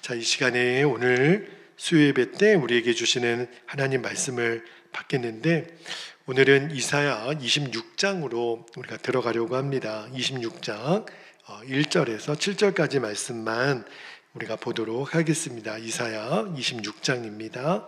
자, 이 시간에 오늘 수요예배 때 우리에게 주시는 하나님 말씀을 받겠는데, 오늘은 이사야 26장으로 우리가 들어가려고 합니다. 26장 1절에서 7절까지 말씀만 우리가 보도록 하겠습니다. 이사야 26장입니다.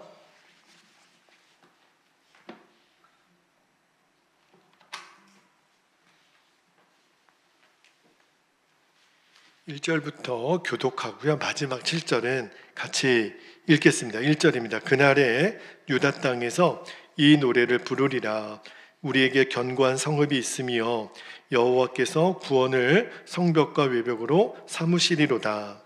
1절부터 교독하고요. 마지막 7절은 같이 읽겠습니다. 1절입니다. 그날에 유다 땅에서 이 노래를 부르리라. 우리에게 견고한 성읍이 있으며 여호와께서 구원을 성벽과 외벽으로 삼으시리로다.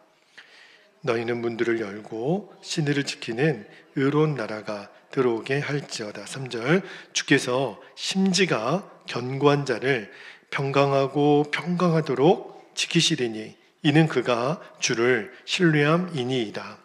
너희는 문들을 열고 시내를 지키는 의로운 나라가 들어오게 할지어다. 3절 주께서 심지가 견고한 자를 평강하고 평강하도록 지키시리니 이는 그가 주를 신뢰함이니이다.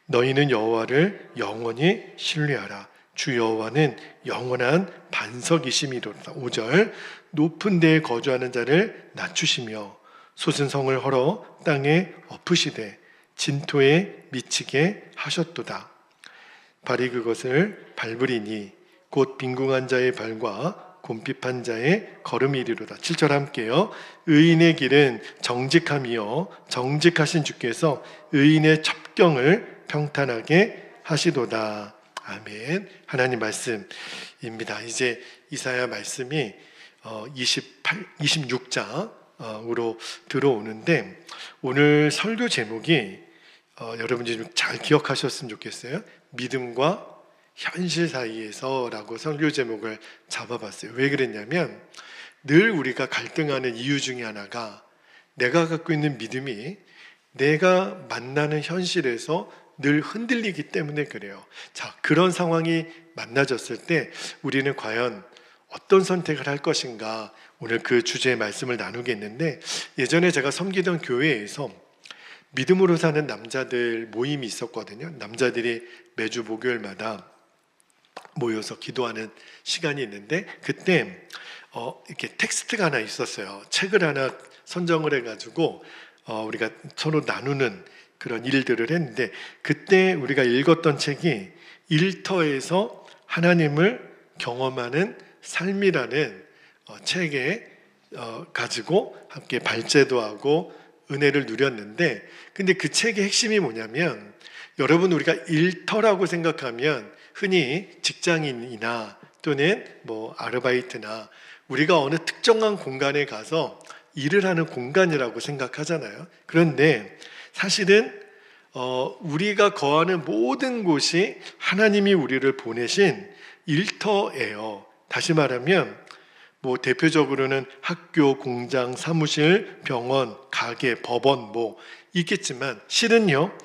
너희는 여호와를 영원히 신뢰하라. 주 여호와는 영원한 반석이심이로다. 5절 높은 데에 거주하는 자를 낮추시며 솟은 성을 헐어 땅에 엎으시되 진토에 미치게 하셨도다. 발이 그것을 밟으리니 곧 빈궁한 자의 발과 곰핍한 자의 걸음이리로다. 7절 함께요. 의인의 길은 정직함이요 정직하신 주께서 의인의 첩경을 평탄하게 하시도다. 아멘. 하나님 말씀입니다. 이제 이사야 말씀이 26장으로 들어오는데, 오늘 설교 제목이 여러분이 좀 잘 기억하셨으면 좋겠어요. 믿음과 현실 사이에서 라고 설교 제목을 잡아봤어요. 왜 그랬냐면, 늘 우리가 갈등하는 이유 중에 하나가 내가 갖고 있는 믿음이 내가 만나는 현실에서 늘 흔들리기 때문에 그래요. 자, 그런 상황이 만나졌을 때 우리는 과연 어떤 선택을 할 것인가, 오늘 그 주제의 말씀을 나누겠는데, 예전에 제가 섬기던 교회에서 믿음으로 사는 남자들 모임이 있었거든요. 남자들이 매주 목요일마다 모여서 기도하는 시간이 있는데, 그때 이렇게 텍스트가 하나 있었어요. 책을 하나 선정을 해가지고 우리가 서로 나누는 그런 일들을 했는데, 그때 우리가 읽었던 책이 일터에서 하나님을 경험하는 삶이라는 책에 가지고 함께 발제도 하고 은혜를 누렸는데, 근데 그 책의 핵심이 뭐냐면, 여러분 우리가 일터라고 생각하면 흔히 직장인이나 또는 아르바이트나 우리가 어느 특정한 공간에 가서 일을 하는 공간이라고 생각하잖아요. 그런데 사실은 우리가 거하는 모든 곳이 하나님이 우리를 보내신 일터예요. 다시 말하면 대표적으로는 학교, 공장, 사무실, 병원, 가게, 법원 있겠지만, 실은요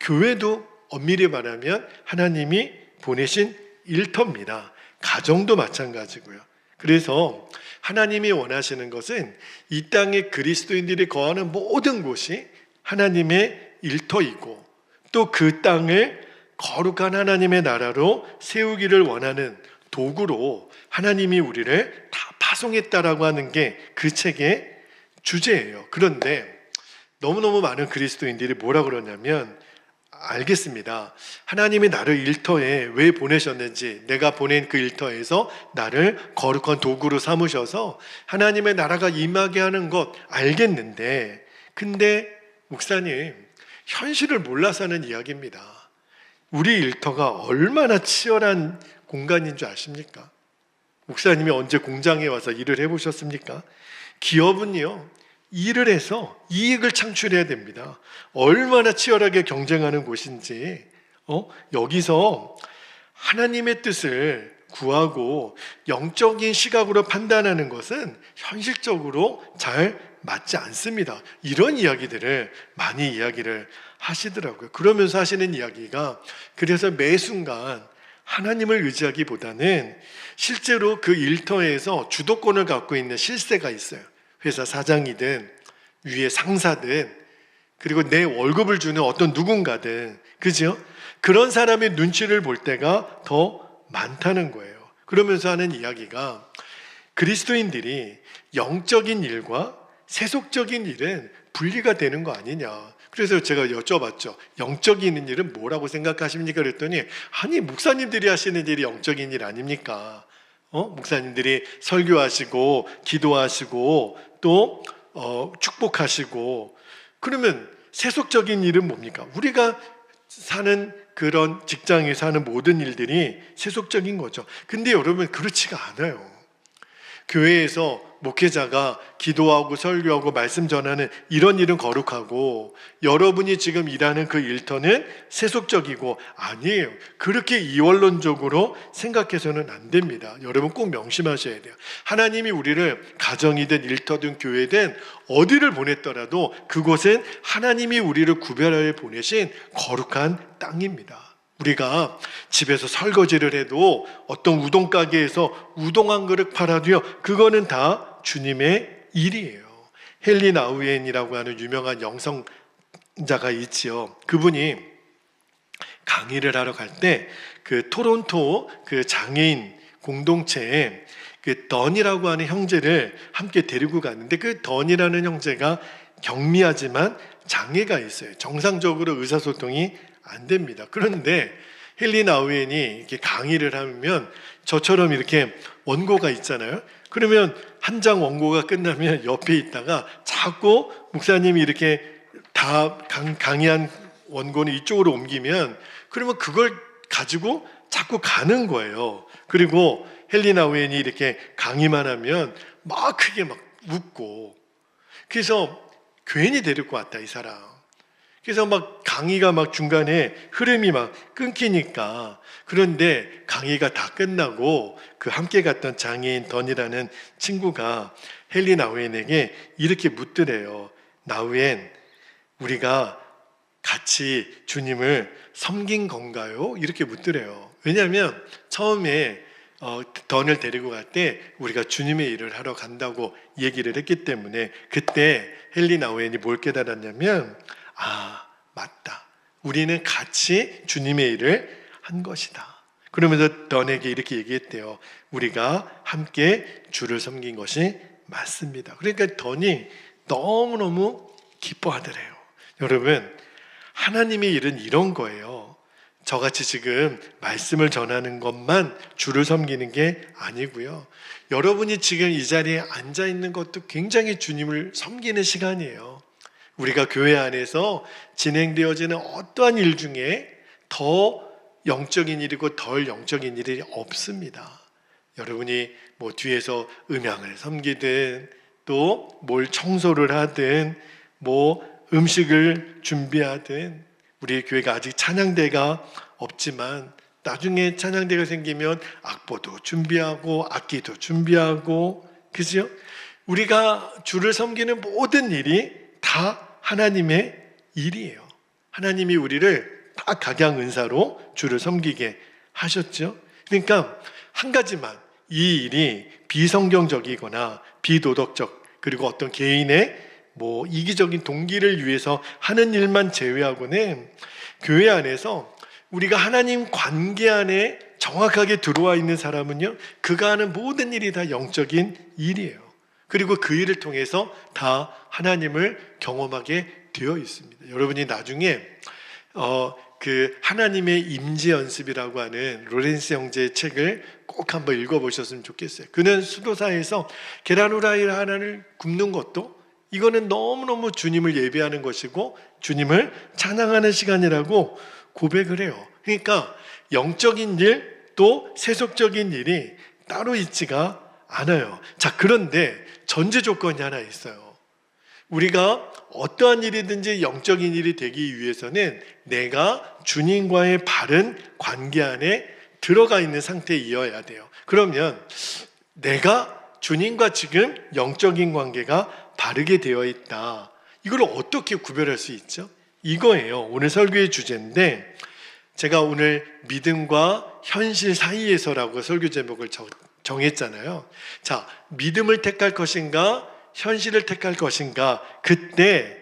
교회도 엄밀히 말하면 하나님이 보내신 일터입니다. 가정도 마찬가지고요. 그래서 하나님이 원하시는 것은 이 땅에 그리스도인들이 거하는 모든 곳이 하나님의 일터이고, 또 그 땅을 거룩한 하나님의 나라로 세우기를 원하는 도구로 하나님이 우리를 다 파송했다라고 하는 게 그 책의 주제예요. 그런데 너무너무 많은 그리스도인들이 뭐라 그러냐면, 알겠습니다. 하나님이 나를 일터에 왜 보내셨는지, 내가 보낸 그 일터에서 나를 거룩한 도구로 삼으셔서 하나님의 나라가 임하게 하는 것 알겠는데, 근데 목사님, 현실을 몰라서 하는 이야기입니다. 우리 일터가 얼마나 치열한 공간인 줄 아십니까? 목사님이 언제 공장에 와서 일을 해보셨습니까? 기업은요, 일을 해서 이익을 창출해야 됩니다. 얼마나 치열하게 경쟁하는 곳인지, 여기서 하나님의 뜻을 구하고 영적인 시각으로 판단하는 것은 현실적으로 잘 맞지 않습니다. 이런 이야기들을 많이 이야기를 하시더라고요. 그러면서 하시는 이야기가, 그래서 매 순간 하나님을 의지하기보다는 실제로 그 일터에서 주도권을 갖고 있는 실세가 있어요. 회사 사장이든 위에 상사든, 그리고 내 월급을 주는 어떤 누군가든, 그죠? 그런 사람의 눈치를 볼 때가 더 많다는 거예요. 그러면서 하는 이야기가, 그리스도인들이 영적인 일과 세속적인 일은 분리가 되는 거 아니냐. 그래서 제가 여쭤봤죠. 영적인 일은 뭐라고 생각하십니까? 그랬더니 아니 목사님들이 하시는 일이 영적인 일 아닙니까? 목사님들이 설교하시고 기도하시고 또 축복하시고, 그러면 세속적인 일은 뭡니까? 우리가 사는 그런 직장에서 하는 모든 일들이 세속적인 거죠. 근데 여러분 그렇지가 않아요. 교회에서 목회자가 기도하고 설교하고 말씀 전하는 이런 일은 거룩하고, 여러분이 지금 일하는 그 일터는 세속적이고 아니에요. 그렇게 이원론적으로 생각해서는 안 됩니다. 여러분 꼭 명심하셔야 돼요. 하나님이 우리를 가정이든 일터든 교회든 어디를 보냈더라도 그곳은 하나님이 우리를 구별하여 보내신 거룩한 땅입니다. 우리가 집에서 설거지를 해도 어떤 우동 가게에서 우동 한 그릇 팔아도요, 그거는 다 주님의 일이에요. 헨리 나우엔이라고 하는 유명한 영성자가 있지요. 그분이 강의를 하러 갈 때 그 토론토 그 장애인 공동체에 그 던이라고 하는 형제를 함께 데리고 갔는데, 그 던이라는 형제가 경미하지만 장애가 있어요. 정상적으로 의사소통이 안 됩니다. 그런데 헨리 나우엔이 이렇게 강의를 하면 저처럼 이렇게 원고가 있잖아요. 그러면 한 장 원고가 끝나면 옆에 있다가 자꾸 목사님이 이렇게 다 강의한 원고는 이쪽으로 옮기면, 그러면 그걸 가지고 자꾸 가는 거예요. 그리고 헨리 나우엔이 이렇게 강의만 하면 막 크게 막 웃고, 그래서 괜히 데리고 왔다 이 사람. 그래서 막 강의가 막 중간에 흐름이 막 끊기니까, 그런데 강의가 다 끝나고 그 함께 갔던 장애인 던이라는 친구가 헨리 나우엔에게 이렇게 묻더래요. 나우엔, 우리가 같이 주님을 섬긴 건가요? 이렇게 묻더래요. 왜냐하면 처음에 던을 데리고 갈 때 우리가 주님의 일을 하러 간다고 얘기를 했기 때문에, 그때 헨리 나우엔이 뭘 깨달았냐면, 아, 맞다. 우리는 같이 주님의 일을 한 것이다. 그러면서 던에게 이렇게 얘기했대요. 우리가 함께 주를 섬긴 것이 맞습니다. 그러니까 던이 너무너무 기뻐하더래요. 여러분, 하나님의 일은 이런 거예요. 저같이 지금 말씀을 전하는 것만 주를 섬기는 게 아니고요. 여러분이 지금 이 자리에 앉아 있는 것도 굉장히 주님을 섬기는 시간이에요. 우리가 교회 안에서 진행되어지는 어떠한 일 중에 더 영적인 일이고 덜 영적인 일이 없습니다. 여러분이 뭐 뒤에서 음향을 섬기든 또 뭘 청소를 하든 뭐 음식을 준비하든, 우리 교회가 아직 찬양대가 없지만 나중에 찬양대가 생기면 악보도 준비하고 악기도 준비하고, 그죠? 우리가 주를 섬기는 모든 일이 다 하나님의 일이에요. 하나님이 우리를 다 각양은사로 주를 섬기게 하셨죠. 그러니까 한 가지만, 이 일이 비성경적이거나 비도덕적, 그리고 어떤 개인의 뭐 이기적인 동기를 위해서 하는 일만 제외하고는 교회 안에서 우리가 하나님 관계 안에 정확하게 들어와 있는 사람은요, 그가 하는 모든 일이 다 영적인 일이에요. 그리고 그 일을 통해서 다 하나님을 경험하게 되어 있습니다. 여러분이 나중에 그 하나님의 임재 연습이라고 하는 로렌스 형제의 책을 꼭 한번 읽어보셨으면 좋겠어요. 그는 수도사에서 계란 후라이 하나를 굽는 것도, 이거는 너무너무 주님을 예배하는 것이고 주님을 찬양하는 시간이라고 고백을 해요. 그러니까 영적인 일 또 세속적인 일이 따로 있지가 않아요. 자, 그런데 전제 조건이 하나 있어요. 우리가 어떠한 일이든지 영적인 일이 되기 위해서는 내가 주님과의 바른 관계 안에 들어가 있는 상태이어야 돼요. 그러면 내가 주님과 지금 영적인 관계가 바르게 되어 있다, 이걸 어떻게 구별할 수 있죠? 이거예요. 오늘 설교의 주제인데, 제가 오늘 믿음과 현실 사이에서라고 설교 제목을 정했잖아요. 자, 믿음을 택할 것인가 현실을 택할 것인가, 그때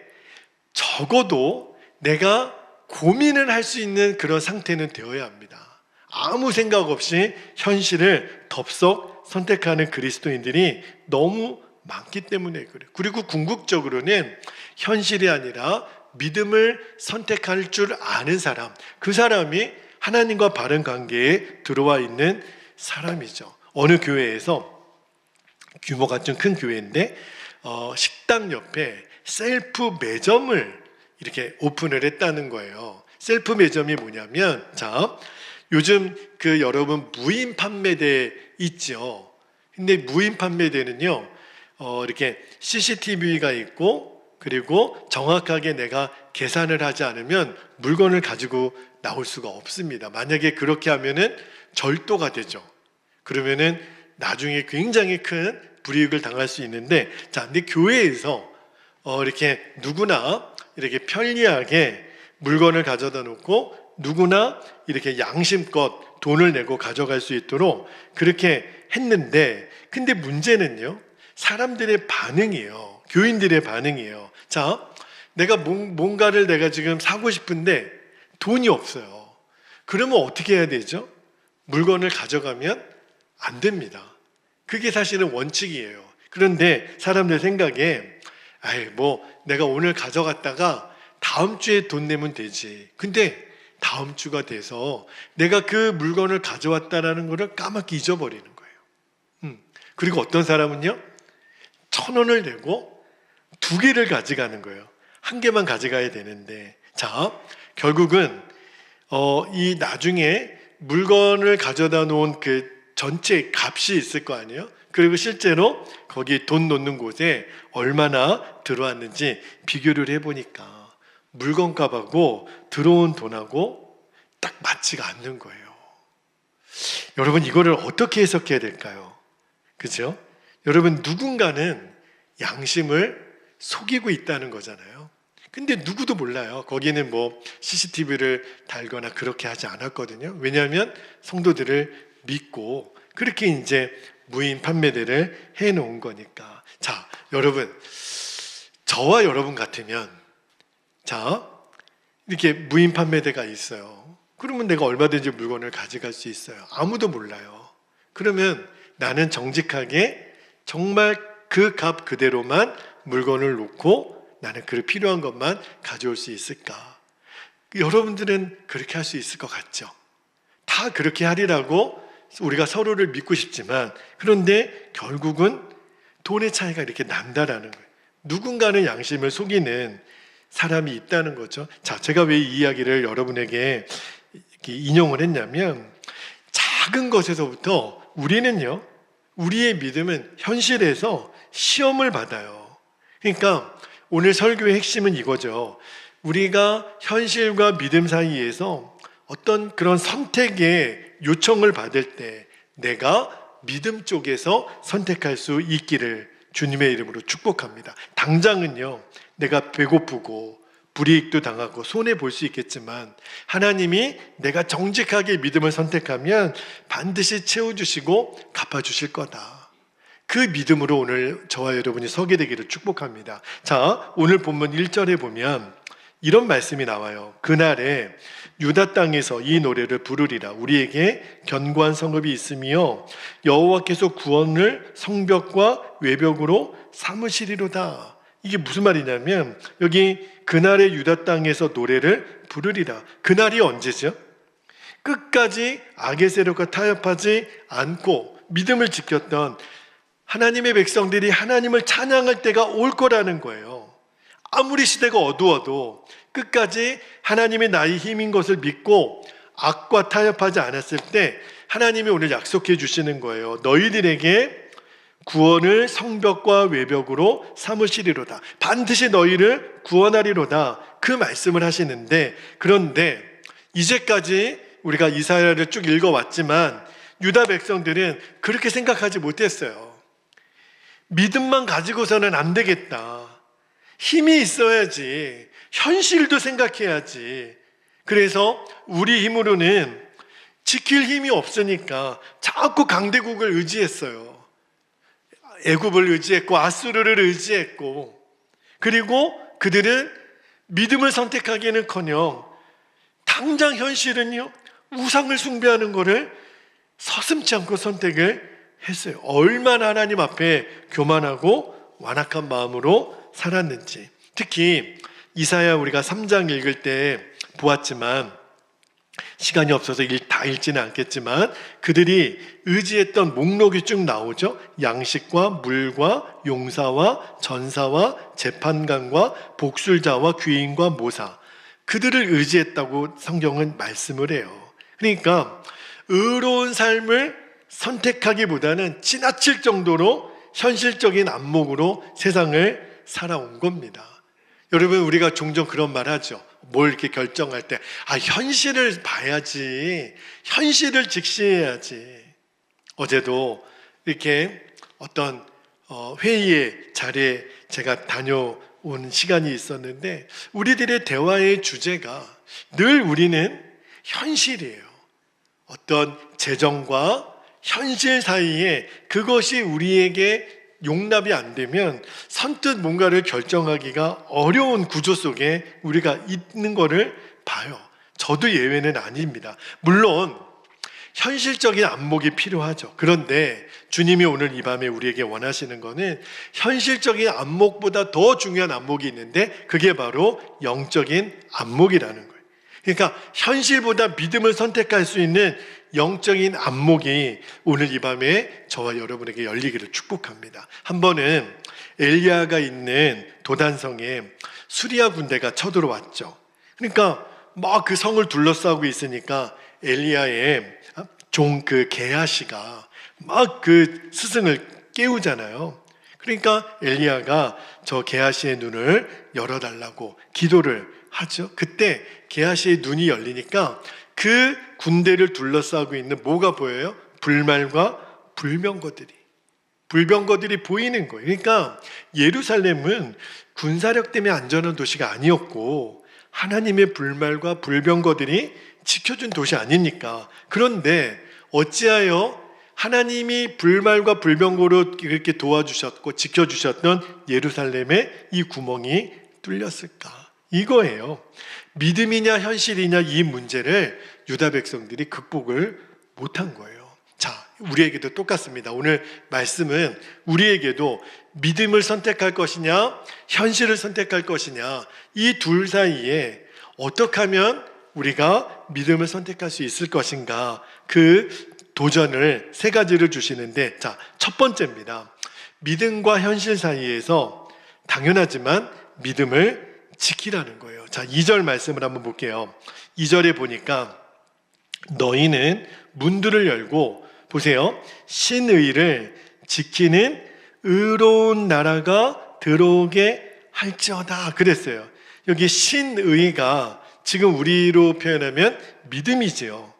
적어도 내가 고민을 할 수 있는 그런 상태는 되어야 합니다. 아무 생각 없이 현실을 덥석 선택하는 그리스도인들이 너무 많기 때문에 그래요. 그리고 궁극적으로는 현실이 아니라 믿음을 선택할 줄 아는 사람, 그 사람이 하나님과 바른 관계에 들어와 있는 사람이죠. 어느 교회에서 규모가 좀 큰 교회인데 식당 옆에 셀프 매점을 이렇게 오픈을 했다는 거예요. 셀프 매점이 뭐냐면, 자, 요즘 여러분 무인 판매대 있죠. 근데 무인 판매대는요, 이렇게 CCTV가 있고, 그리고 정확하게 내가 계산을 하지 않으면 물건을 가지고 나올 수가 없습니다. 만약에 그렇게 하면은 절도가 되죠. 그러면은 나중에 굉장히 큰 불이익을 당할 수 있는데, 자, 근데 교회에서 이렇게 누구나 이렇게 편리하게 물건을 가져다 놓고 누구나 이렇게 양심껏 돈을 내고 가져갈 수 있도록 그렇게 했는데, 근데 문제는요, 사람들의 반응이에요. 교인들의 반응이에요. 자, 내가 뭔가를 내가 지금 사고 싶은데 돈이 없어요. 그러면 어떻게 해야 되죠? 물건을 가져가면 안 됩니다. 그게 사실은 원칙이에요. 그런데 사람들 생각에 내가 오늘 가져갔다가 다음 주에 돈 내면 되지. 근데 다음 주가 돼서 내가 그 물건을 가져왔다라는 것을 까맣게 잊어버리는 거예요. 그리고 어떤 사람은요, 1,000원을 내고 2개를 가져가는 거예요. 1개만 가져가야 되는데, 자, 결국은 이 나중에 물건을 가져다 놓은 그 전체 값이 있을 거 아니에요? 그리고 실제로 거기 돈 놓는 곳에 얼마나 들어왔는지 비교를 해보니까 물건값하고 들어온 돈하고 딱 맞지가 않는 거예요. 여러분, 이거를 어떻게 해석해야 될까요? 그죠? 여러분, 누군가는 양심을 속이고 있다는 거잖아요. 근데 누구도 몰라요. 거기는 뭐 CCTV를 달거나 그렇게 하지 않았거든요. 왜냐하면 성도들을 믿고 그렇게 이제 무인 판매대를 해놓은 거니까. 자, 여러분, 저와 여러분 같으면, 자, 이렇게 무인 판매대가 있어요. 그러면 내가 얼마든지 물건을 가져갈 수 있어요. 아무도 몰라요. 그러면 나는 정직하게 정말 그 값 그대로만 물건을 놓고 나는 그 필요한 것만 가져올 수 있을까? 여러분들은 그렇게 할 수 있을 것 같죠? 다 그렇게 하리라고 우리가 서로를 믿고 싶지만, 그런데 결국은 돈의 차이가 이렇게 난다라는 거예요. 누군가는 양심을 속이는 사람이 있다는 거죠. 자, 제가 왜 이 이야기를 여러분에게 이렇게 인용을 했냐면, 작은 것에서부터 우리는요, 우리의 믿음은 현실에서 시험을 받아요. 그러니까 오늘 설교의 핵심은 이거죠. 우리가 현실과 믿음 사이에서 어떤 그런 선택의 요청을 받을 때 내가 믿음 쪽에서 선택할 수 있기를 주님의 이름으로 축복합니다. 당장은요, 내가 배고프고 불이익도 당하고 손해 볼 수 있겠지만 하나님이 내가 정직하게 믿음을 선택하면 반드시 채워주시고 갚아주실 거다. 그 믿음으로 오늘 저와 여러분이 서게 되기를 축복합니다. 자, 오늘 본문 1절에 보면 이런 말씀이 나와요. 그날에 유다 땅에서 이 노래를 부르리라. 우리에게 견고한 성읍이 있으며 여호와께서 구원을 성벽과 외벽으로 삼으시리로다. 이게 무슨 말이냐면, 여기 그날의 유다 땅에서 노래를 부르리라. 그날이 언제죠? 끝까지 악의 세력과 타협하지 않고 믿음을 지켰던 하나님의 백성들이 하나님을 찬양할 때가 올 거라는 거예요. 아무리 시대가 어두워도 끝까지 하나님의 나의 힘인 것을 믿고 악과 타협하지 않았을 때 하나님이 오늘 약속해 주시는 거예요. 너희들에게 구원을 성벽과 외벽으로 삼으시리로다. 반드시 너희를 구원하리로다. 그 말씀을 하시는데, 그런데 이제까지 우리가 이사야를 쭉 읽어왔지만 유다 백성들은 그렇게 생각하지 못했어요. 믿음만 가지고서는 안 되겠다. 힘이 있어야지. 현실도 생각해야지. 그래서 우리 힘으로는 지킬 힘이 없으니까 자꾸 강대국을 의지했어요. 애굽을 의지했고 아수르를 의지했고, 그리고 그들은 믿음을 선택하기는커녕 당장 현실은요, 우상을 숭배하는 것을 서슴지 않고 선택을 했어요. 얼마나 하나님 앞에 교만하고 완악한 마음으로 살았는지. 특히 이사야 우리가 3장 읽을 때 보았지만 시간이 없어서 다 읽지는 않겠지만 그들이 의지했던 목록이 쭉 나오죠. 양식과 물과 용사와 전사와 재판관과 복술자와 귀인과 모사, 그들을 의지했다고 성경은 말씀을 해요. 그러니까 의로운 삶을 선택하기보다는 지나칠 정도로 현실적인 안목으로 세상을 살아온 겁니다. 여러분, 우리가 종종 그런 말 하죠. 뭘 이렇게 결정할 때 현실을 봐야지, 현실을 직시해야지. 어제도 이렇게 어떤 회의의 자리에 제가 다녀온 시간이 있었는데 우리들의 대화의 주제가 늘 우리는 현실이에요. 어떤 재정과 현실 사이에 그것이 우리에게 용납이 안 되면 선뜻 뭔가를 결정하기가 어려운 구조 속에 우리가 있는 것을 봐요. 저도 예외는 아닙니다. 물론 현실적인 안목이 필요하죠. 그런데 주님이 오늘 이 밤에 우리에게 원하시는 것은 현실적인 안목보다 더 중요한 안목이 있는데 그게 바로 영적인 안목이라는 거예요. 그러니까 현실보다 믿음을 선택할 수 있는 영적인 안목이 오늘 이 밤에 저와 여러분에게 열리기를 축복합니다. 한 번은 엘리야가 있는 도단성에 수리아 군대가 쳐들어왔죠. 그러니까 막 그 성을 둘러싸고 있으니까 엘리야의 종 그 게하시가 막 그 스승을 깨우잖아요. 그러니까 엘리야가 저 게하시의 눈을 열어달라고 기도를 하죠. 그때 게하시의 눈이 열리니까 그 군대를 둘러싸고 있는 뭐가 보여요? 불말과 불병거들이 보이는 거예요. 그러니까 예루살렘은 군사력 때문에 안전한 도시가 아니었고 하나님의 불말과 불병거들이 지켜준 도시 아닙니까? 그런데 어찌하여 하나님이 불말과 불병거로 이렇게 도와주셨고 지켜주셨던 예루살렘의 이 구멍이 뚫렸을까? 이거예요. 믿음이냐 현실이냐 이 문제를 유다 백성들이 극복을 못한 거예요. 자, 우리에게도 똑같습니다. 오늘 말씀은 우리에게도 믿음을 선택할 것이냐 현실을 선택할 것이냐 이 둘 사이에 어떻게 하면 우리가 믿음을 선택할 수 있을 것인가, 그 도전을 세 가지를 주시는데, 자, 첫 번째입니다. 믿음과 현실 사이에서 당연하지만 믿음을 지키라는 거예요. 자, 2절 말씀을 한번 볼게요. 2절에 보니까 너희는 문들을 열고 보세요. 신의를 지키는 의로운 나라가 들어오게 할지어다 그랬어요. 여기 신의가 지금 우리로 표현하면 믿음이지요.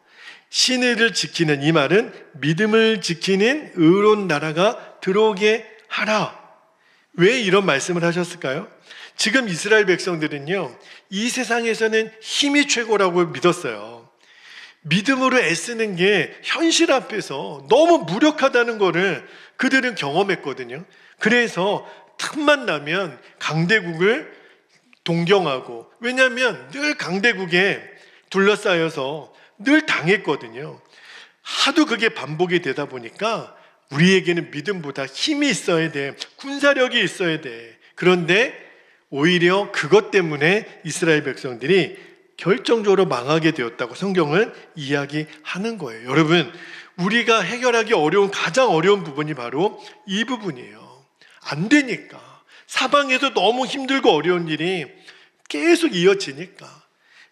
신의를 지키는, 이 말은 믿음을 지키는 의로운 나라가 들어오게 하라. 왜 이런 말씀을 하셨을까요? 지금 이스라엘 백성들은요, 이 세상에서는 힘이 최고라고 믿었어요. 믿음으로 애쓰는 게 현실 앞에서 너무 무력하다는 것을 그들은 경험했거든요. 그래서 틈만 나면 강대국을 동경하고, 왜냐하면 늘 강대국에 둘러싸여서 늘 당했거든요. 하도 그게 반복이 되다 보니까 우리에게는 믿음보다 힘이 있어야 돼, 군사력이 있어야 돼. 그런데 오히려 그것 때문에 이스라엘 백성들이 결정적으로 망하게 되었다고 성경은 이야기하는 거예요. 여러분, 우리가 해결하기 어려운 가장 어려운 부분이 바로 이 부분이에요. 안 되니까, 사방에서 너무 힘들고 어려운 일이 계속 이어지니까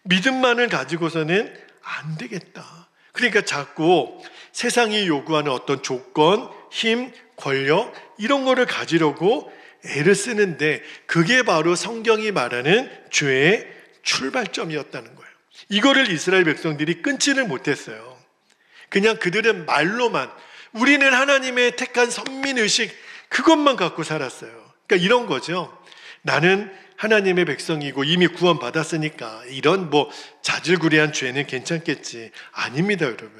믿음만을 가지고서는 안 되겠다. 그러니까 자꾸 세상이 요구하는 어떤 조건, 힘, 권력 이런 거를 가지려고 애를 쓰는데, 그게 바로 성경이 말하는 죄의 출발점이었다는 거예요. 이거를 이스라엘 백성들이 끊지를 못했어요. 그냥 그들은 말로만, 우리는 하나님의 택한 선민의식, 그것만 갖고 살았어요. 그러니까 이런 거죠. 나는 하나님의 백성이고 이미 구원 받았으니까 이런 자질구레한 죄는 괜찮겠지. 아닙니다, 여러분.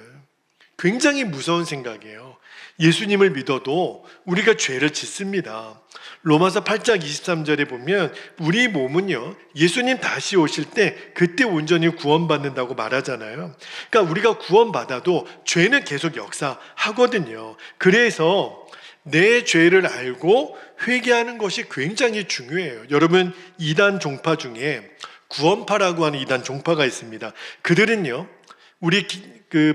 굉장히 무서운 생각이에요. 예수님을 믿어도 우리가 죄를 짓습니다. 로마서 8장 23절에 보면 우리 몸은요, 예수님 다시 오실 때 그때 온전히 구원받는다고 말하잖아요. 그러니까 우리가 구원받아도 죄는 계속 역사하거든요. 그래서 내 죄를 알고 회개하는 것이 굉장히 중요해요. 여러분, 이단 종파 중에 구원파라고 하는 이단 종파가 있습니다. 그들은요, 우리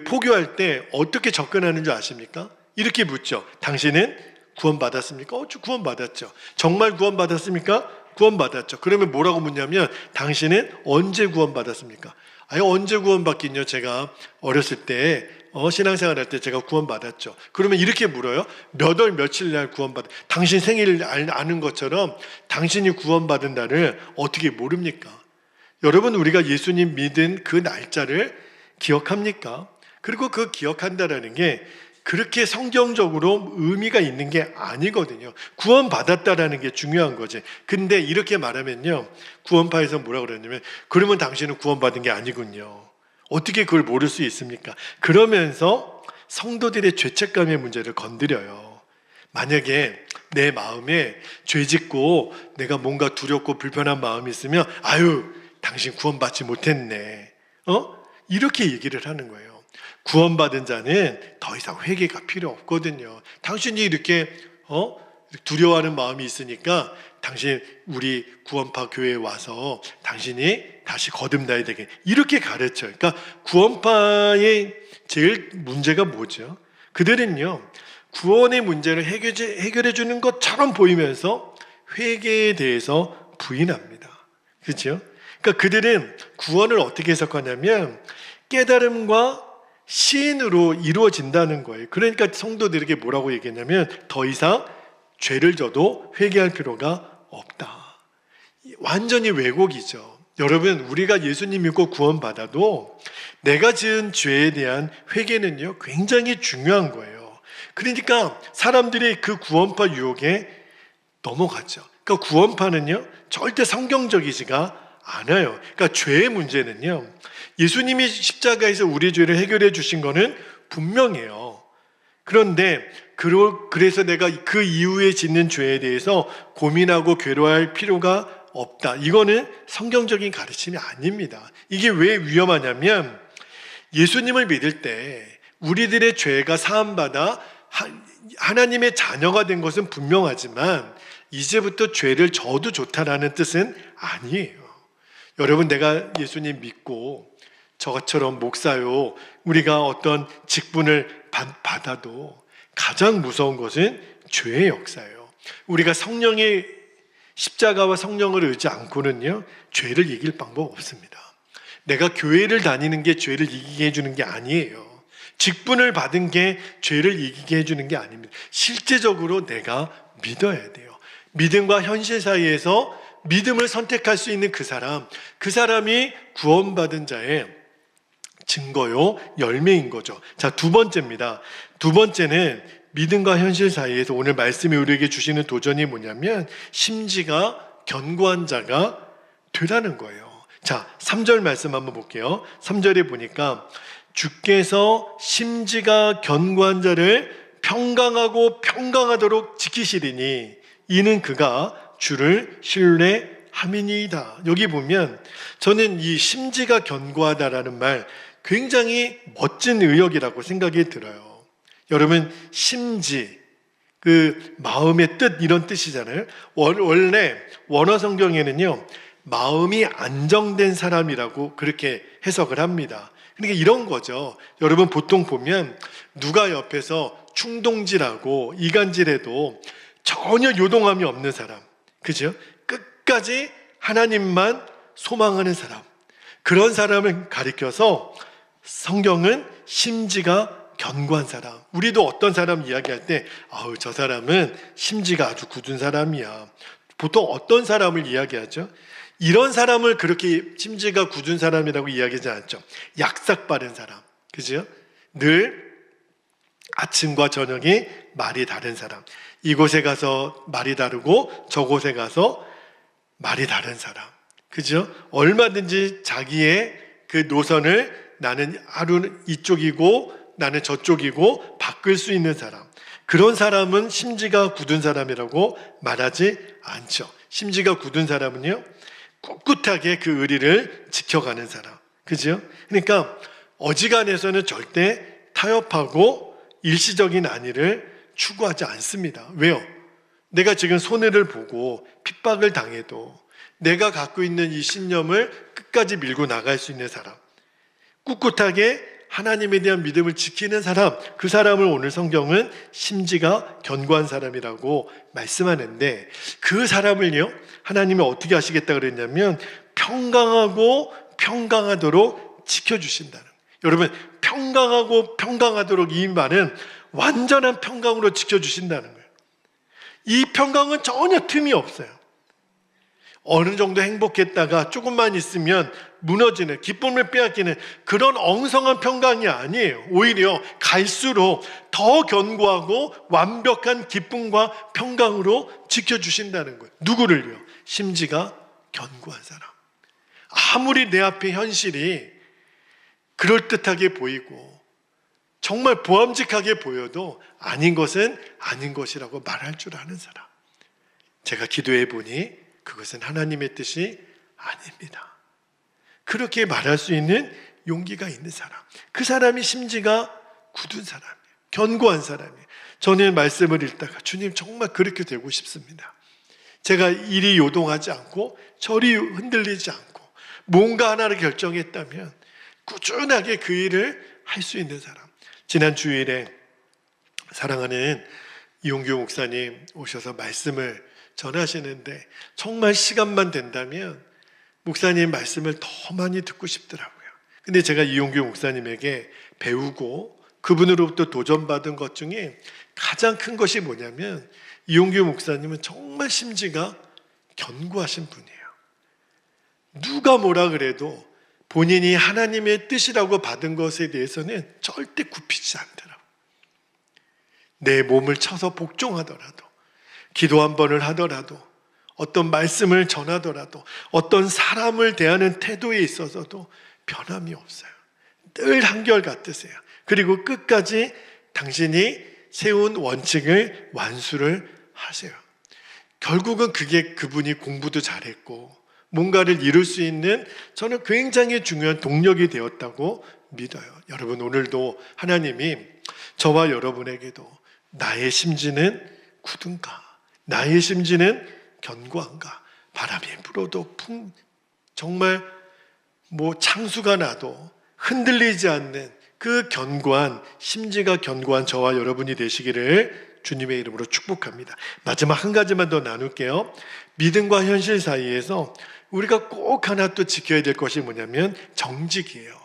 포교할 때 어떻게 접근하는 줄 아십니까? 이렇게 묻죠. 당신은 구원받았습니까? 저 구원받았죠. 정말 구원받았습니까? 구원받았죠. 그러면 뭐라고 묻냐면, 당신은 언제 구원받았습니까? 아니, 언제 구원받긴요? 제가 어렸을 때 신앙생활 할 때 제가 구원받았죠. 그러면 이렇게 물어요. 몇 월 며칠 날 당신 생일을 아는 것처럼 당신이 구원받은 날을 어떻게 모릅니까? 여러분, 우리가 예수님 믿은 그 날짜를 기억합니까? 그리고 그 기억한다라는 게 그렇게 성경적으로 의미가 있는 게 아니거든요. 구원받았다라는 게 중요한 거지. 근데 이렇게 말하면요, 구원파에서 뭐라고 그러냐면, 그러면 당신은 구원받은 게 아니군요. 어떻게 그걸 모를 수 있습니까? 그러면서 성도들의 죄책감의 문제를 건드려요. 만약에 내 마음에 죄 짓고 내가 뭔가 두렵고 불편한 마음이 있으면, 아유, 당신 구원받지 못했네, 이렇게 얘기를 하는 거예요. 구원받은 자는 더 이상 회개가 필요 없거든요. 당신이 이렇게 두려워하는 마음이 있으니까 당신 우리 구원파 교회에 와서 당신이 다시 거듭나야 되게, 이렇게 가르쳐요. 그러니까 구원파의 제일 문제가 뭐죠? 그들은요, 구원의 문제를 해결해 주는 것처럼 보이면서 회개에 대해서 부인합니다. 그렇죠? 그러니까 그들은 구원을 어떻게 해석하냐면 깨달음과 시인으로 이루어진다는 거예요. 그러니까 성도들에게 뭐라고 얘기했냐면, 더 이상 죄를 져도 회개할 필요가 없다. 완전히 왜곡이죠. 여러분, 우리가 예수님 믿고 구원받아도 내가 지은 죄에 대한 회개는요, 굉장히 중요한 거예요. 그러니까 사람들이 그 구원파 유혹에 넘어갔죠. 그러니까 구원파는요, 절대 성경적이지가 않아요. 그러니까 죄의 문제는요, 예수님이 십자가에서 우리 죄를 해결해 주신 거는 분명해요. 그런데 그래서 내가 그 이후에 짓는 죄에 대해서 고민하고 괴로워할 필요가 없다. 이거는 성경적인 가르침이 아닙니다. 이게 왜 위험하냐면, 예수님을 믿을 때 우리들의 죄가 사함받아 하나님의 자녀가 된 것은 분명하지만 이제부터 죄를 져도 좋다라는 뜻은 아니에요. 여러분, 내가 예수님 믿고 저처럼 목사요, 우리가 어떤 직분을 받아도 가장 무서운 것은 죄의 역사예요. 우리가 성령의 십자가와 성령을 의지 않고는요, 죄를 이길 방법 없습니다. 내가 교회를 다니는 게 죄를 이기게 해주는 게 아니에요. 직분을 받은 게 죄를 이기게 해주는 게 아닙니다. 실제적으로 내가 믿어야 돼요. 믿음과 현실 사이에서 믿음을 선택할 수 있는 그 사람이 구원받은 자의 증거요, 열매인 거죠. 자, 두 번째입니다. 두 번째는 믿음과 현실 사이에서 오늘 말씀이 우리에게 주시는 도전이 뭐냐면, 심지가 견고한 자가 되라는 거예요. 자, 3절 말씀 한번 볼게요. 3절에 보니까, 주께서 심지가 견고한 자를 평강하고 평강하도록 지키시리니 이는 그가 주를 신뢰함이니이다. 여기 보면 저는 이 심지가 견고하다라는 말 굉장히 멋진 의역이라고 생각이 들어요. 여러분, 심지, 그 마음의 뜻, 이런 뜻이잖아요. 원래 원어 성경에는요, 마음이 안정된 사람이라고 그렇게 해석을 합니다. 그러니까 이런 거죠. 여러분, 보통 보면 누가 옆에서 충동질하고 이간질해도 전혀 요동함이 없는 사람, 그죠? 끝까지 하나님만 소망하는 사람, 그런 사람을 가리켜서 성경은 심지가 견고한 사람. 우리도 어떤 사람 이야기할 때, 아우, 저 사람은 심지가 아주 굳은 사람이야. 보통 어떤 사람을 이야기하죠? 이런 사람을 그렇게 심지가 굳은 사람이라고 이야기하지 않죠. 약삭 빠른 사람, 그죠? 늘 아침과 저녁이 말이 다른 사람, 이곳에 가서 말이 다르고 저곳에 가서 말이 다른 사람, 그죠? 얼마든지 자기의 그 노선을 나는 하루는 이쪽이고 나는 저쪽이고 바꿀 수 있는 사람, 그런 사람은 심지가 굳은 사람이라고 말하지 않죠. 심지가 굳은 사람은요, 꿋꿋하게 그 의리를 지켜가는 사람, 그죠? 그러니까 어지간해서는 절대 타협하고 일시적인 안위를 추구하지 않습니다. 왜요? 내가 지금 손해를 보고 핍박을 당해도 내가 갖고 있는 이 신념을 끝까지 밀고 나갈 수 있는 사람, 꿋꿋하게 하나님에 대한 믿음을 지키는 사람, 그 사람을 오늘 성경은 심지가 견고한 사람이라고 말씀하는데, 그 사람을요 하나님이 어떻게 하시겠다 그랬냐면 평강하고 평강하도록 지켜주신다는 거예요. 여러분, 평강하고 평강하도록, 이 말은 완전한 평강으로 지켜주신다는 거예요. 이 평강은 전혀 틈이 없어요. 어느 정도 행복했다가 조금만 있으면 무너지는, 기쁨을 빼앗기는 그런 엉성한 평강이 아니에요. 오히려 갈수록 더 견고하고 완벽한 기쁨과 평강으로 지켜주신다는 거예요. 누구를요? 심지가 견고한 사람. 아무리 내 앞에 현실이 그럴듯하게 보이고 정말 보암직하게 보여도 아닌 것은 아닌 것이라고 말할 줄 아는 사람. 제가 기도해 보니 그것은 하나님의 뜻이 아닙니다. 그렇게 말할 수 있는 용기가 있는 사람, 그 사람이 심지가 굳은 사람이에요. 견고한 사람이에요. 저는 말씀을 읽다가 주님, 정말 그렇게 되고 싶습니다. 제가 이리 요동하지 않고 저리 흔들리지 않고 뭔가 하나를 결정했다면 꾸준하게 그 일을 할 수 있는 사람. 지난 주일에 사랑하는 이용규 목사님 오셔서 말씀을 전하시는데 정말 시간만 된다면 목사님 말씀을 더 많이 듣고 싶더라고요. 근데 제가 이용규 목사님에게 배우고 그분으로부터 도전받은 것 중에 가장 큰 것이 뭐냐면, 이용규 목사님은 정말 심지가 견고하신 분이에요. 누가 뭐라 그래도 본인이 하나님의 뜻이라고 받은 것에 대해서는 절대 굽히지 않더라고요. 내 몸을 쳐서 복종하더라도, 기도 한 번을 하더라도, 어떤 말씀을 전하더라도, 어떤 사람을 대하는 태도에 있어서도 변함이 없어요. 늘 한결같으세요. 그리고 끝까지 당신이 세운 원칙을 완수를 하세요. 결국은 그게 그분이 공부도 잘했고 뭔가를 이룰 수 있는, 저는 굉장히 중요한 동력이 되었다고 믿어요. 여러분, 오늘도 하나님이 저와 여러분에게도 나의 심지는 굳은가, 나의 심지는 견고한가, 바람이 불어도 정말 창수가 나도 흔들리지 않는 그 견고한, 심지가 견고한 저와 여러분이 되시기를 주님의 이름으로 축복합니다. 마지막 한 가지만 더 나눌게요. 믿음과 현실 사이에서 우리가 꼭 하나 또 지켜야 될 것이 뭐냐면 정직이에요.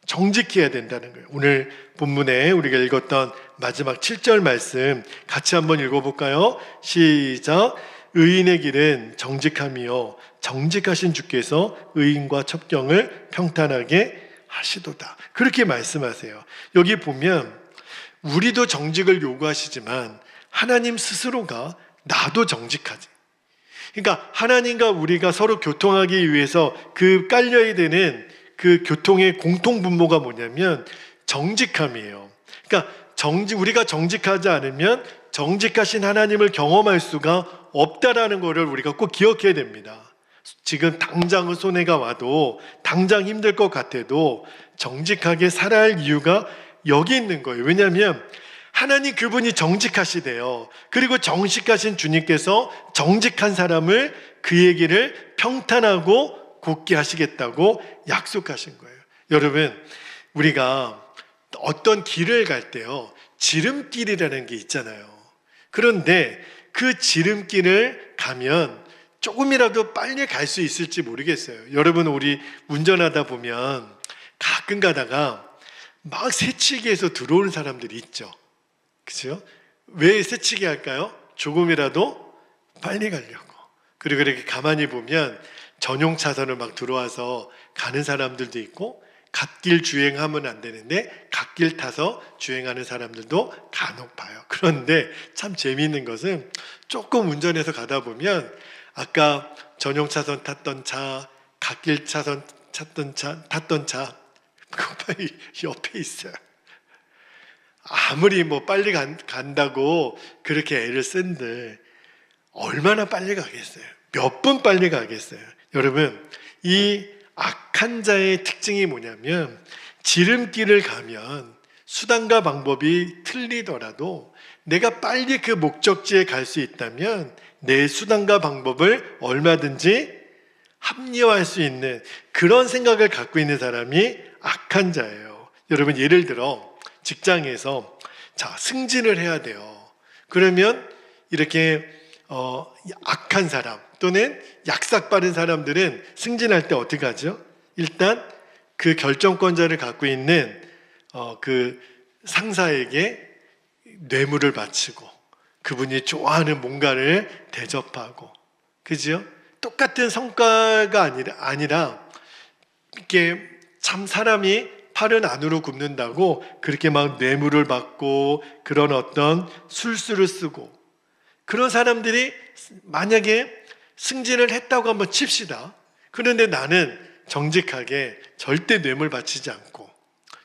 정직해야 된다는 거예요. 오늘 본문에 우리가 읽었던 마지막 7절 말씀 같이 한번 읽어볼까요? 시작. 의인의 길은 정직함이요 정직하신 주께서 의인과 첩경을 평탄하게 하시도다. 그렇게 말씀하세요. 여기 보면 우리도 정직을 요구하시지만 하나님 스스로가 나도 정직하지. 그러니까 하나님과 우리가 서로 교통하기 위해서 그 깔려야 되는 그 교통의 공통분모가 뭐냐면 정직함이에요. 그러니까 우리가 정직하지 않으면 정직하신 하나님을 경험할 수가 없다라는 것을 우리가 꼭 기억해야 됩니다. 지금 당장은 손해가 와도, 당장 힘들 것 같아도 정직하게 살아야 할 이유가 여기 있는 거예요. 왜냐하면 하나님 그분이 정직하시대요. 그리고 정직하신 주님께서 정직한 사람을, 그의 길을 평탄하고 곧게 하시겠다고 약속하신 거예요. 여러분, 우리가 어떤 길을 갈 때요, 지름길이라는 게 있잖아요. 그런데 그 지름길을 가면 조금이라도 빨리 갈 수 있을지 모르겠어요. 여러분, 우리 운전하다 보면 가끔 가다가 막 새치기해서 들어오는 사람들이 있죠. 그렇죠? 왜 새치기 할까요? 조금이라도 빨리 가려고. 그리고 이렇게 가만히 보면 전용 차선을 막 들어와서 가는 사람들도 있고, 갓길 주행하면 안 되는데 갓길 타서 주행하는 사람들도 간혹 봐요. 그런데 참 재미있는 것은 조금 운전해서 가다 보면 아까 전용 차선 탔던 차, 갓길 차선 탔던 차 그 옆에 있어요. 아무리 빨리 간다고 그렇게 애를 쓴들 얼마나 빨리 가겠어요? 몇 분 빨리 가겠어요? 여러분, 이 악한 자의 특징이 뭐냐면 지름길을 가면 수단과 방법이 틀리더라도 내가 빨리 그 목적지에 갈 수 있다면 내 수단과 방법을 얼마든지 합리화할 수 있는 그런 생각을 갖고 있는 사람이 악한 자예요. 여러분, 예를 들어 직장에서 승진을 해야 돼요. 그러면 이렇게 악한 사람 또는 약삭 빠른 사람들은 승진할 때 어떻게 하죠? 일단 그 결정권자를 갖고 있는 그 상사에게 뇌물을 바치고 그분이 좋아하는 뭔가를 대접하고, 그죠? 똑같은 성과가 아니라 이렇게 참 사람이 팔은 안으로 굽는다고 그렇게 막 뇌물을 받고 그런 어떤 술수를 쓰고, 그런 사람들이 만약에 승진을 했다고 한번 칩시다. 그런데 나는 정직하게 절대 뇌물 바치지 않고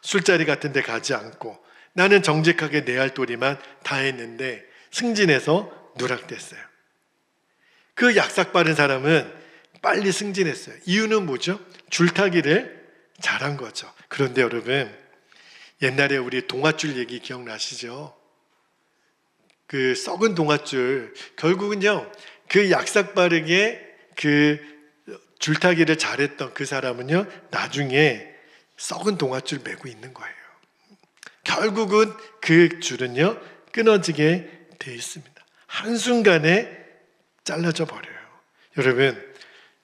술자리 같은 데 가지 않고 나는 정직하게 내 할 도리만 다 했는데 승진해서 누락됐어요. 그 약삭 빠른 사람은 빨리 승진했어요. 이유는 뭐죠? 줄타기를 잘한 거죠. 그런데 여러분, 옛날에 우리 동아줄 얘기 기억나시죠? 그 썩은 동아줄, 결국은요 그 약삭 빠르게 그 줄타기를 잘했던 그 사람은요 나중에 썩은 동아줄 메고 있는 거예요. 결국은 그 줄은요 끊어지게 돼 있습니다. 한순간에 잘라져 버려요. 여러분,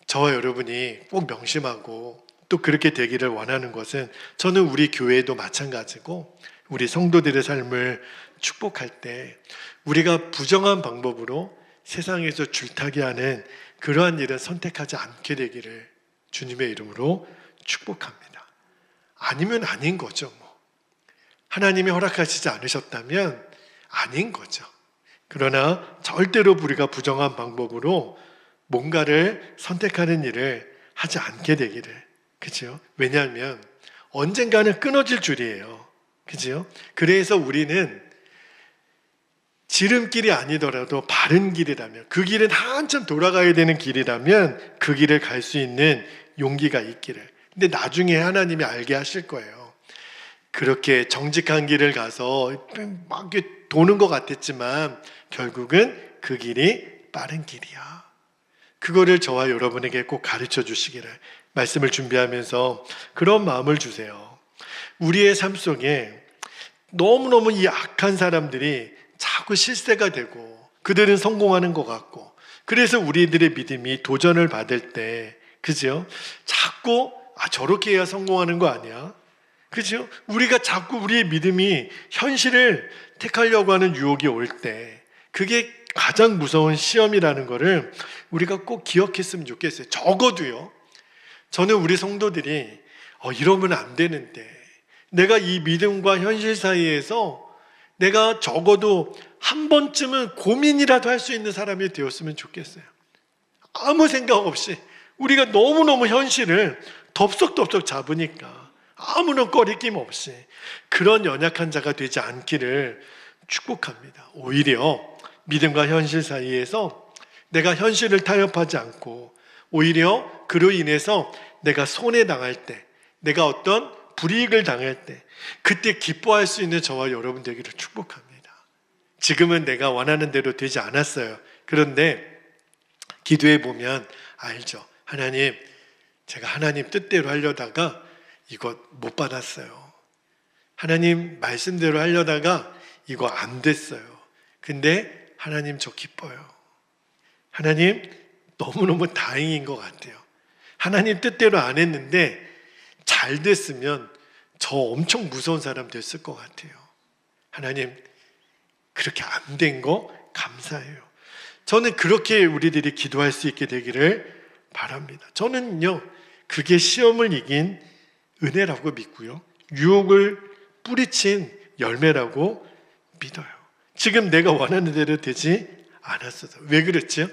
저와 여러분이 꼭 명심하고 또 그렇게 되기를 원하는 것은, 저는 우리 교회도 마찬가지고 우리 성도들의 삶을 축복할 때 우리가 부정한 방법으로 세상에서 줄타기하는 그러한 일은 선택하지 않게 되기를 주님의 이름으로 축복합니다. 아니면 아닌 거죠. 하나님이 허락하시지 않으셨다면 아닌 거죠. 그러나 절대로 우리가 부정한 방법으로 뭔가를 선택하는 일을 하지 않게 되기를, 그죠? 왜냐하면 언젠가는 끊어질 줄이에요. 그죠? 그래서 우리는 지름길이 아니더라도 바른 길이라면, 그 길은 한참 돌아가야 되는 길이라면 그 길을 갈 수 있는 용기가 있기를. 근데 나중에 하나님이 알게 하실 거예요. 그렇게 정직한 길을 가서 막 도는 것 같았지만 결국은 그 길이 빠른 길이야. 그거를 저와 여러분에게 꼭 가르쳐 주시기를 말씀을 준비하면서 그런 마음을 주세요. 우리의 삶 속에 너무너무 이 악한 사람들이 자꾸 실세가 되고 그들은 성공하는 것 같고, 그래서 우리들의 믿음이 도전을 받을 때, 그죠? 자꾸 저렇게 해야 성공하는 거 아니야? 그죠? 우리가 자꾸 우리의 믿음이 현실을 택하려고 하는 유혹이 올 때, 그게 가장 무서운 시험이라는 것을 우리가 꼭 기억했으면 좋겠어요. 적어도요. 저는 우리 성도들이 이러면 안 되는데, 내가 이 믿음과 현실 사이에서 내가 적어도 한 번쯤은 고민이라도 할 수 있는 사람이 되었으면 좋겠어요. 아무 생각 없이 우리가 너무너무 현실을 덥석덥석 잡으니까 아무런 꺼리낌 없이 그런 연약한 자가 되지 않기를 축복합니다. 오히려 믿음과 현실 사이에서 내가 현실을 타협하지 않고 오히려 그로 인해서 내가 손해당할 때, 내가 어떤 불이익을 당할 때 그때 기뻐할 수 있는 저와 여러분 되기를 축복합니다. 지금은 내가 원하는 대로 되지 않았어요. 그런데 기도해 보면 알죠. 하나님, 제가 하나님 뜻대로 하려다가 이거 못 받았어요. 하나님 말씀대로 하려다가 이거 안 됐어요. 근데 하나님 저 기뻐요. 하나님 너무너무 다행인 것 같아요. 하나님 뜻대로 안 했는데 잘 됐으면 저 엄청 무서운 사람 됐을 것 같아요. 하나님 그렇게 안 된 거 감사해요. 저는 그렇게 우리들이 기도할 수 있게 되기를 바랍니다. 저는요 그게 시험을 이긴 은혜라고 믿고요, 유혹을 뿌리친 열매라고 믿어요. 지금 내가 원하는 대로 되지 않았어도. 왜 그랬죠?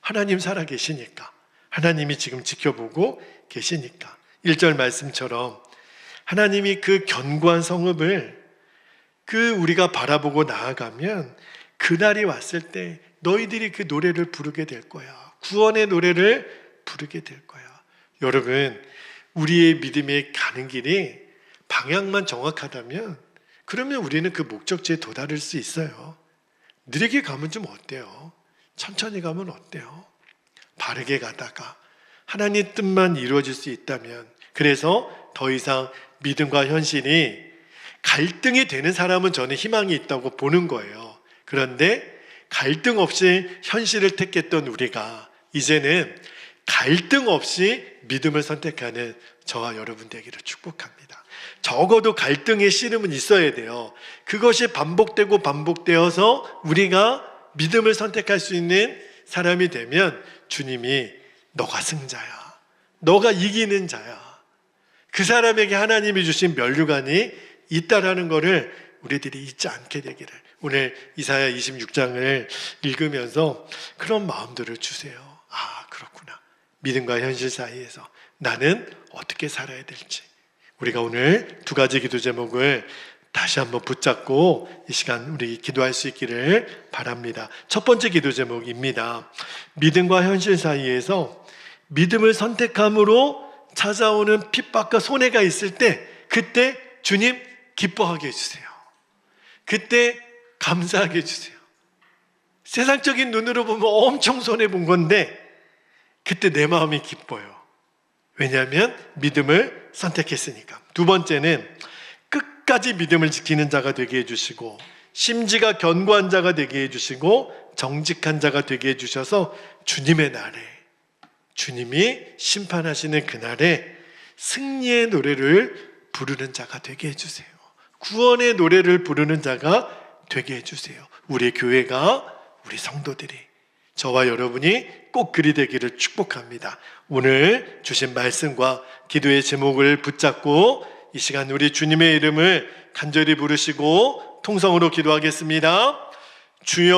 하나님 살아계시니까, 하나님이 지금 지켜보고 계시니까. 1절 말씀처럼 하나님이 그 견고한 성읍을 우리가 바라보고 나아가면 그날이 왔을 때 너희들이 그 노래를 부르게 될 거야. 구원의 노래를 부르게 될 거야. 여러분, 우리의 믿음의 가는 길이 방향만 정확하다면 그러면 우리는 그 목적지에 도달할 수 있어요. 느리게 가면 좀 어때요? 천천히 가면 어때요? 바르게 가다가 하나님 뜻만 이루어질 수 있다면, 그래서 더 이상 믿음과 현실이 갈등이 되는 사람은 저는 희망이 있다고 보는 거예요. 그런데 갈등 없이 현실을 택했던 우리가 이제는 갈등 없이 믿음을 선택하는 저와 여러분 되기를 축복합니다. 적어도 갈등의 씨름은 있어야 돼요. 그것이 반복되고 반복되어서 우리가 믿음을 선택할 수 있는 사람이 되면 주님이 너가 승자야, 너가 이기는 자야, 그 사람에게 하나님이 주신 면류관이 있다라는 것을 우리들이 잊지 않게 되기를, 오늘 이사야 26장을 읽으면서 그런 마음들을 주세요. 아, 그렇구나. 믿음과 현실 사이에서 나는 어떻게 살아야 될지. 우리가 오늘 두 가지 기도 제목을 다시 한번 붙잡고 이 시간 우리 기도할 수 있기를 바랍니다. 첫 번째 기도 제목입니다. 믿음과 현실 사이에서 믿음을 선택함으로 찾아오는 핍박과 손해가 있을 때, 그때 주님 기뻐하게 해주세요. 그때 감사하게 해주세요. 세상적인 눈으로 보면 엄청 손해본 건데 그때 내 마음이 기뻐요. 왜냐하면 믿음을 선택했으니까. 두 번째는 끝까지 믿음을 지키는 자가 되게 해주시고, 심지가 견고한 자가 되게 해주시고, 정직한 자가 되게 해주셔서 주님의 날에, 주님이 심판하시는 그날에 승리의 노래를 부르는 자가 되게 해주세요. 구원의 노래를 부르는 자가 되게 해주세요. 우리 교회가, 우리 성도들이, 저와 여러분이 꼭 그리 되기를 축복합니다. 오늘 주신 말씀과 기도의 제목을 붙잡고 이 시간 우리 주님의 이름을 간절히 부르시고 통성으로 기도하겠습니다. 주여